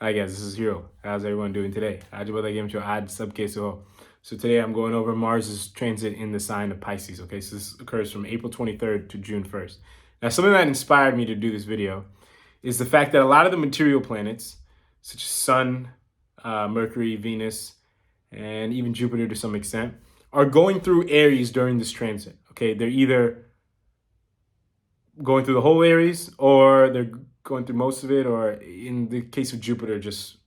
Hi guys, this is Hero. How's everyone doing today? आज बता game show आज सब कैसे हो? So today I'm going over Mars's transit in the sign of Pisces. Okay, so this occurs from April 23rd to June 1st. Now, something that inspired me to do this video is the fact that a lot of the material planets, such as Sun, Mercury, Venus, and even Jupiter to some extent, are going through Aries during this transit. Okay, they're either going through the whole Aries, or they're going through most of it, or in the case of Jupiter, just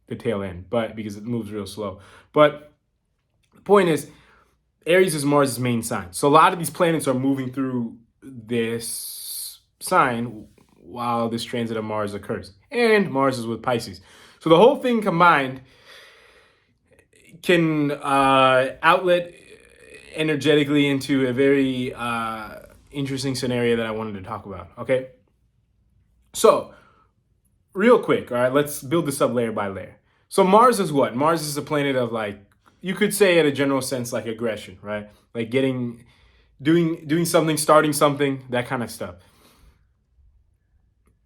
the tail end, but because it moves real slow. But the point is, Aries is Mars' main sign. So a lot of these planets are moving through this sign while this transit of Mars occurs. And Mars is with Pisces. So the whole thing combined can outlet energetically into a very interesting scenario that I wanted to talk about, okay? So, real quick, all right, let's build this up layer by layer. So Mars is what? Mars is a planet of, like, you could say at a general sense, like aggression, right? Like doing something, starting something, that kind of stuff.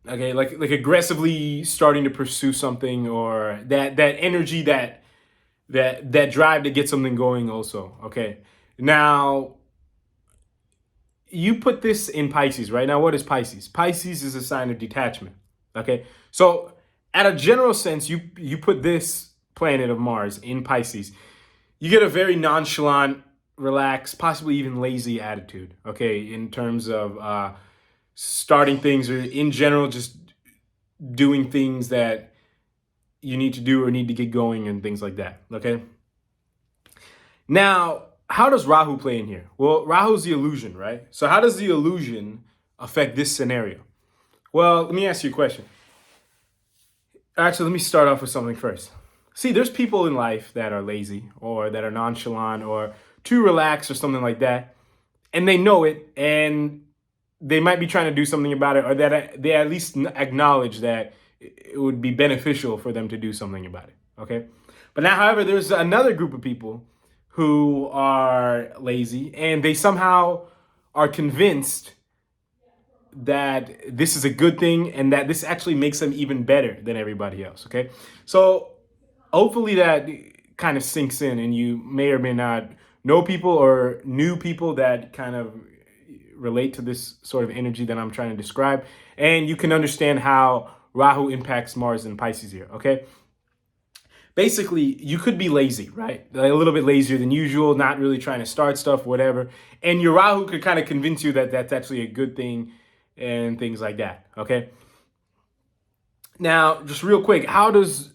Okay, like aggressively starting to pursue something, or that energy, that drive to get something going also, okay? Now, you put this in Pisces, right? Now, what is Pisces? Pisces is a sign of detachment, okay? So, at a general sense, you put this planet of Mars in Pisces, you get a very nonchalant, relaxed, possibly even lazy attitude, okay, in terms of starting things, or in general, just doing things that you need to do or need to get going and things like that, okay? Now, how does Rahu play in here? Well, Rahu's the illusion, right? So how does the illusion affect this scenario? Well, let me ask you a question. Actually, let me start off with something first. See, there's people in life that are lazy, or that are nonchalant, or too relaxed, or something like that, and they know it, and they might be trying to do something about it, or that they at least acknowledge that it would be beneficial for them to do something about it, okay? But now, however, there's another group of people who are lazy, and they somehow are convinced that this is a good thing, and that this actually makes them even better than everybody else, okay? So hopefully that kind of sinks in, and you may or may not know people or new people that kind of relate to this sort of energy that I'm trying to describe, and you can understand how Rahu impacts Mars and Pisces here, okay? Basically, you could be lazy, right? Like a little bit lazier than usual, not really trying to start stuff, whatever. And your Rahu could kind of convince you that that's actually a good thing and things like that, okay? Now, just real quick, how does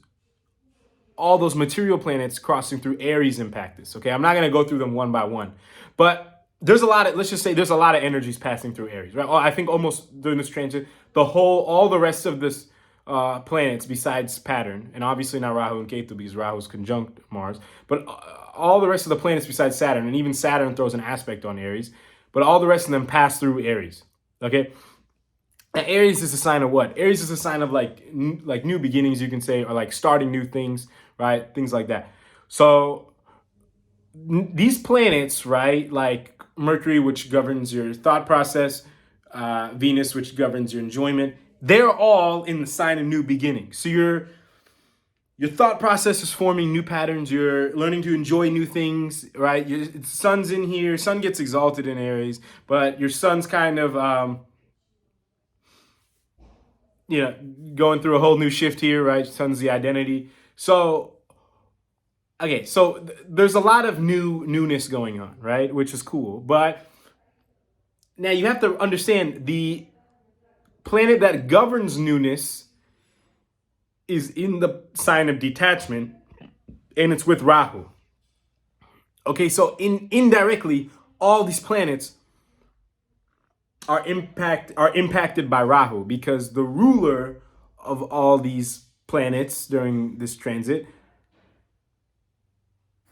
all those material planets crossing through Aries impact this, okay? I'm not going to go through them one by one, but there's a lot of, let's just say there's a lot of energies passing through Aries, right? I think almost during this transit, all the rest of this planets besides Pattern, and obviously not Rahu and Ketu because Rahu is conjunct Mars, but all the rest of the planets besides Saturn, and even Saturn throws an aspect on Aries, but all the rest of them pass through Aries, okay? And Aries is a sign of what? Aries is a sign of like new beginnings, you can say, or like starting new things, right? Things like that. So these planets, right, like Mercury, which governs your thought process, Venus, which governs your enjoyment, they're all in the sign of new beginnings. So your thought process is forming new patterns. You're learning to enjoy new things, right? Your sun's in here. Sun gets exalted in Aries, but your sun's kind of, going through a whole new shift here, right? Sun's the identity. So, okay, so there's a lot of newness going on, right? Which is cool. But now you have to understand the planet that governs newness is in the sign of detachment, and it's with Rahu. Okay, so indirectly, all these planets are impacted by Rahu, because the ruler of all these planets during this transit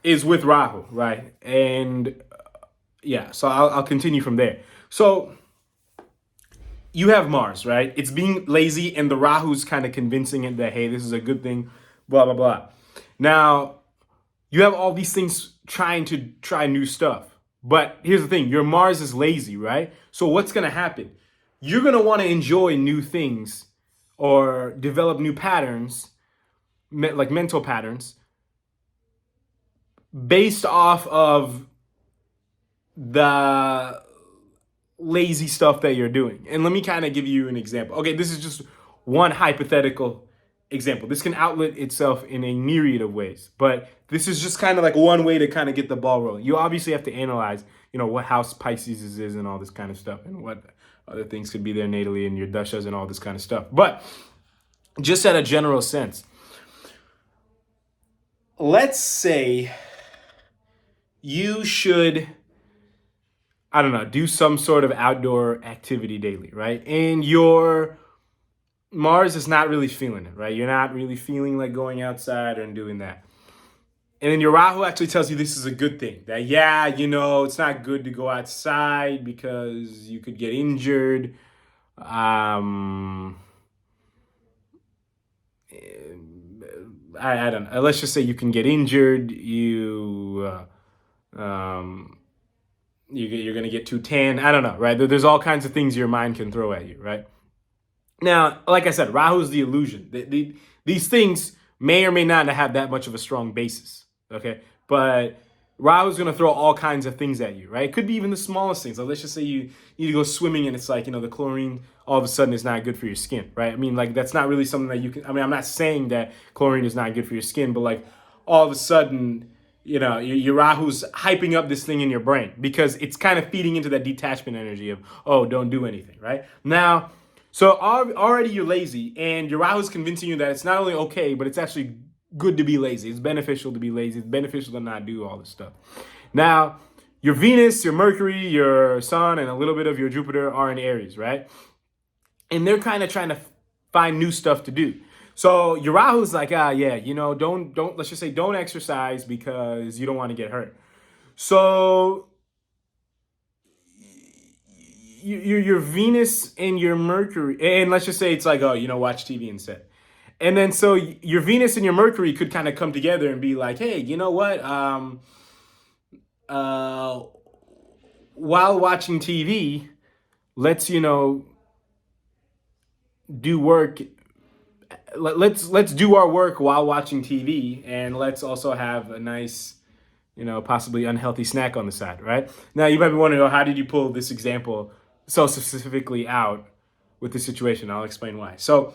is with Rahu, right? And yeah, so I'll continue from there. So you have Mars, right? It's being lazy, and the Rahu's kind of convincing it that, hey, this is a good thing, blah, blah, blah. Now, you have all these things trying to try new stuff. But here's the thing, your Mars is lazy, right? So what's going to happen? You're going to want to enjoy new things or develop new patterns like mental patterns based off of the lazy stuff that you're doing. And let me kind of give you an example. Okay, this is just one hypothetical example. This can outlet itself in a myriad of ways, but this is just kind of like one way to kind of get the ball rolling. You obviously have to analyze, what house Pisces is and all this kind of stuff, and what other things could be there natally in your dashas and all this kind of stuff. But just at a general sense, let's say you should, I don't know, do some sort of outdoor activity daily, right? And your Mars is not really feeling it, right? You're not really feeling like going outside and doing that. And then your Rahu actually tells you this is a good thing. That, it's not good to go outside because you could get injured. I don't know. Let's just say you can get injured. You're going to get too tan. I don't know, right? There's all kinds of things your mind can throw at you, right? Now, like I said, Rahu is the illusion. These things may or may not have that much of a strong basis, okay? But Rahu is going to throw all kinds of things at you, right? It could be even the smallest things. Like, let's just say you need to go swimming and it's like, the chlorine all of a sudden is not good for your skin, right? I mean, like, that's not really something that you can, I'm not saying that chlorine is not good for your skin, but like all of a sudden, your Rahu's hyping up this thing in your brain because it's kind of feeding into that detachment energy of, oh, don't do anything, right? Now, so already you're lazy, and your Rahu's convincing you that it's not only okay, but it's actually good to be lazy. It's beneficial to be lazy. It's beneficial to not do all this stuff. Now, your Venus, your Mercury, your Sun, and a little bit of your Jupiter are in Aries, right? And they're kind of trying to find new stuff to do. So your Rahu's like, don't let's just say don't exercise because you don't want to get hurt. So your Venus and your Mercury, and let's just say it's like, watch TV instead. And then so your Venus and your Mercury could kind of come together and be like, hey, you know what? While watching TV, let's, do work. Let's do our work while watching TV, and let's also have a nice, possibly unhealthy snack on the side, right? Now, you might be wondering, how did you pull this example so specifically out with the situation? I'll explain why. So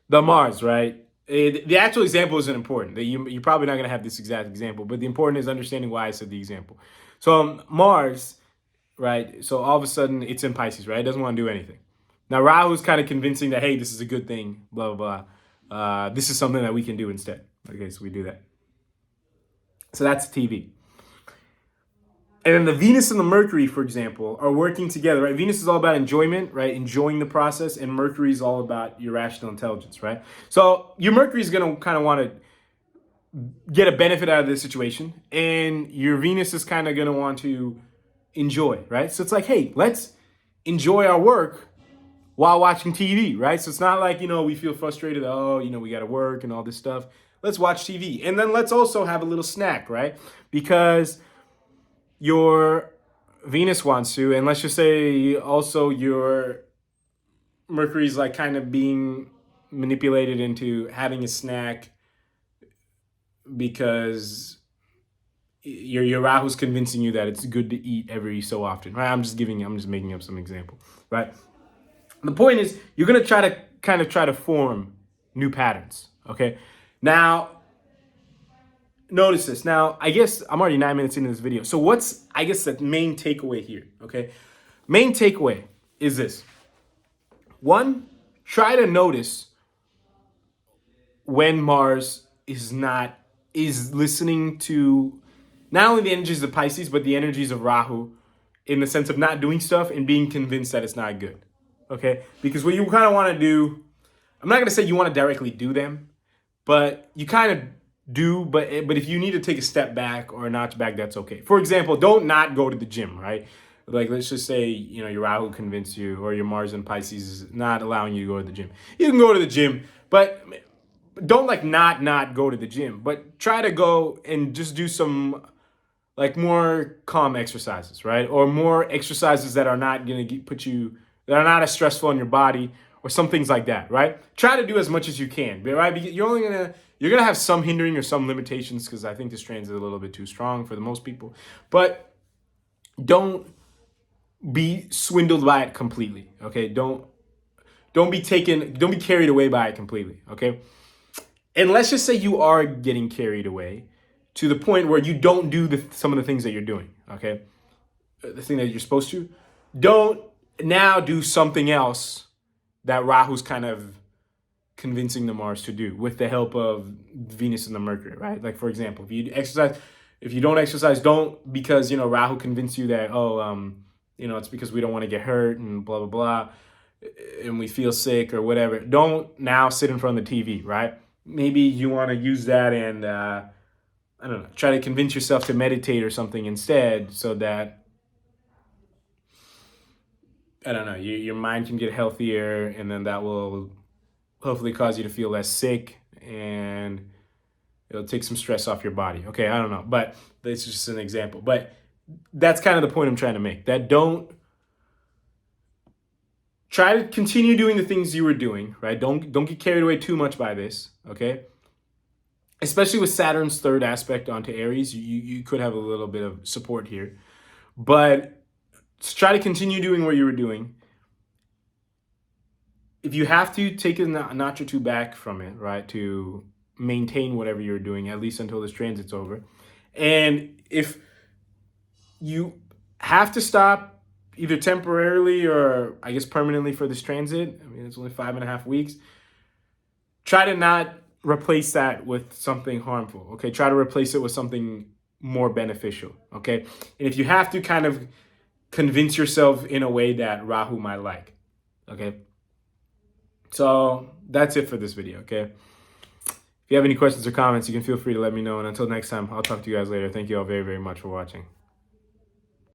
the Mars, right? The actual example isn't important. You're probably not going to have this exact example, but the important is understanding why I said the example. So Mars, right? So all of a sudden it's in Pisces, right? It doesn't want to do anything. Now Rahu's kind of convincing that, hey, this is a good thing, blah, blah, blah. This is something that we can do instead. Okay, so we do that. So that's TV. And then the Venus and the Mercury, for example, are working together, right? Venus is all about enjoyment, right? Enjoying the process. And Mercury is all about your rational intelligence, right? So your Mercury is going to kind of want to get a benefit out of this situation. And your Venus is kind of going to want to enjoy, right? So it's like, hey, let's enjoy our work while watching TV, right? So it's not like, we feel frustrated. Oh, we got to work and all this stuff. Let's watch TV. And then let's also have a little snack, right? Because your Venus wants to, and let's just say also your Mercury's like kind of being manipulated into having a snack because your Rahu's convincing you that it's good to eat every so often, right? I'm just making up some example, right? The point is, you're going to try to form new patterns, okay? Now, notice this. Now, I guess I'm already 9 minutes into this video. So what's, I guess, the main takeaway here, okay? Main takeaway is this. One, try to notice when Mars is listening to not only the energies of Pisces, but the energies of Rahu in the sense of not doing stuff and being convinced that it's not good, okay? Because what you kind of want to do, I'm not going to say you want to directly do them, but you kind of do, but if you need to take a step back or a notch back, that's okay. For example, don't not go to the gym, right? Like, let's just say, your Rahu convinced you, or your Mars in Pisces is not allowing you to go to the gym. You can go to the gym, but don't not go to the gym, but try to go and just do some like more calm exercises, right? Or more exercises that are not going to that are not as stressful on your body, or some things like that, right? Try to do as much as you can, right? Because you're gonna have some hindering or some limitations, because I think this transit is a little bit too strong for the most people. But don't be swindled by it completely. Okay, don't be carried away by it completely. Okay, and let's just say you are getting carried away to the point where you don't do some of the things that you're doing. Okay, the thing that you're supposed to. Don't now do something else that Rahu's kind of convincing the Mars to do with the help of Venus and the Mercury, right? Like, for example, if you don't exercise, don't, because, Rahu convinced you that, it's because we don't want to get hurt and blah, blah, blah, and we feel sick or whatever. Don't now sit in front of the TV, right? Maybe you want to use that and, I don't know, try to convince yourself to meditate or something instead, so that, I don't know, your mind can get healthier, and then that will hopefully cause you to feel less sick, and it'll take some stress off your body. Okay, I don't know, but this is just an example. But that's kind of the point I'm trying to make. That don't try to continue doing the things you were doing, right? Don't get carried away too much by this, okay? Especially with Saturn's third aspect onto Aries, you could have a little bit of support here. But try to continue doing what you were doing. If you have to, take a notch or two back from it, right, to maintain whatever you're doing, at least until this transit's over. And if you have to stop, either temporarily or I guess permanently, for this transit, I mean, it's only 5.5 weeks, try to not replace that with something harmful, okay? Try to replace it with something more beneficial, okay? And if you have to, kind of convince yourself in a way that Rahu might like, okay? So that's it for this video, okay? If you have any questions or comments, you can feel free to let me know. And until next time, I'll talk to you guys later. Thank you all very, very much for watching.